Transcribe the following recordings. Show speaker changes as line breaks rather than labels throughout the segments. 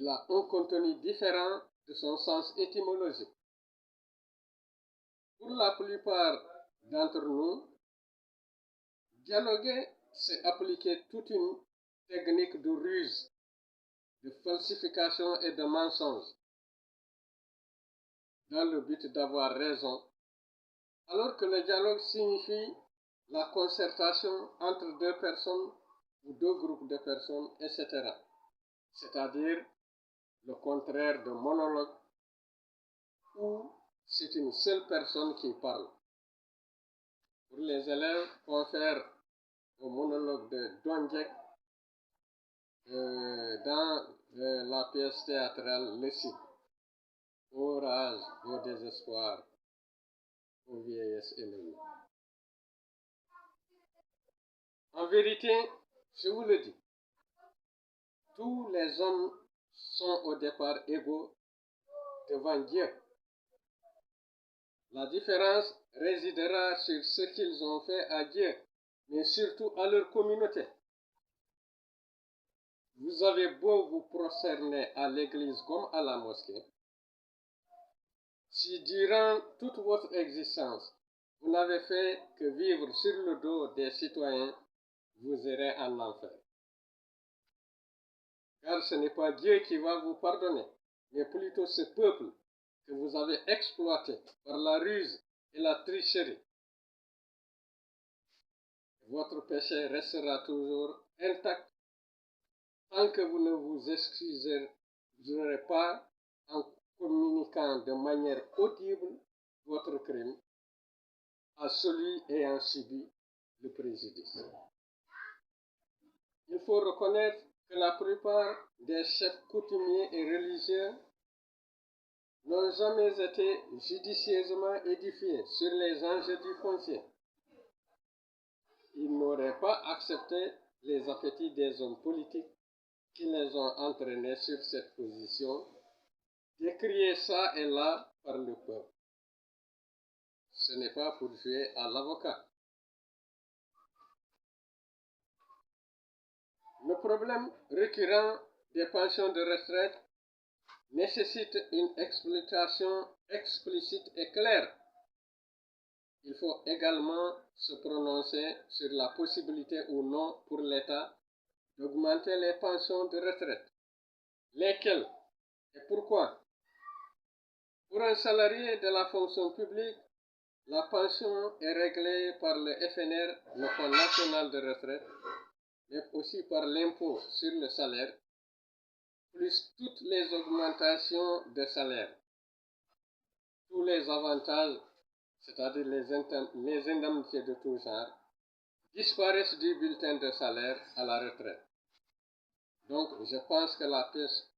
Il a un contenu différent de son sens étymologique. Pour la plupart d'entre nous, dialoguer, c'est appliquer toute une technique de ruse, de falsification et de mensonge, dans le but d'avoir raison, alors que le dialogue signifie la concertation entre deux personnes ou deux groupes de personnes, etc. C'est-à-dire le contraire de monologue, où c'est une seule personne qui parle. Pour les élèves, confère au monologue de Donjek dans la pièce théâtrale Le Cid, au rage, au désespoir, aux vieillesses ennemies. En vérité, je vous le dis, tous les hommes sont au départ égaux devant Dieu. La différence résidera sur ce qu'ils ont fait à Dieu, mais surtout à leur communauté. Vous avez beau vous prosterner à l'église comme à la mosquée, si durant toute votre existence, vous n'avez fait que vivre sur le dos des citoyens, vous irez en enfer. Car ce n'est pas Dieu qui va vous pardonner, mais plutôt ce peuple que vous avez exploité par la ruse et la tricherie. Votre péché restera toujours intact tant que vous ne vous excuserez pas en communiquant de manière audible votre crime à celui ayant subi le préjudice. Il faut reconnaître que la plupart des chefs coutumiers et religieux n'ont jamais été judicieusement édifiés sur les enjeux du foncier. Ils n'auraient pas accepté les appétits des hommes politiques qui les ont entraînés sur cette position, décriés ça et là par le peuple. Ce n'est pas pour jouer à l'avocat. Le problème récurrent des pensions de retraite nécessite une explication explicite et claire. Il faut également se prononcer sur la possibilité ou non pour l'État d'augmenter les pensions de retraite. Lesquelles et pourquoi? Pour un salarié de la fonction publique, la pension est réglée par le FNR, le Fonds national de retraite, mais aussi par l'impôt sur le salaire, plus toutes les augmentations de salaire. Tous les avantages, c'est-à-dire les indemnités de tout genre, disparaissent du bulletin de salaire à la retraite. Donc, je pense que la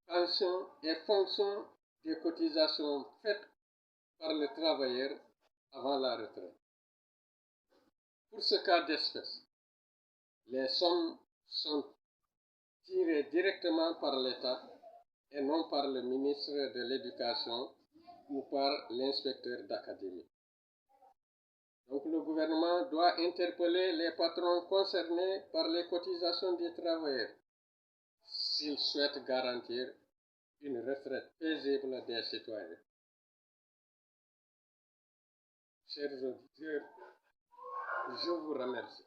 pension est fonction des cotisations faites par le travailleur avant la retraite. Pour ce cas d'espèce, les sommes sont tirées directement par l'État et non par le ministre de l'Éducation ou par l'inspecteur d'académie. Donc le gouvernement doit interpeller les patrons concernés par les cotisations des travailleurs s'ils souhaitent garantir une retraite paisible des citoyens. Chers auditeurs, je vous remercie.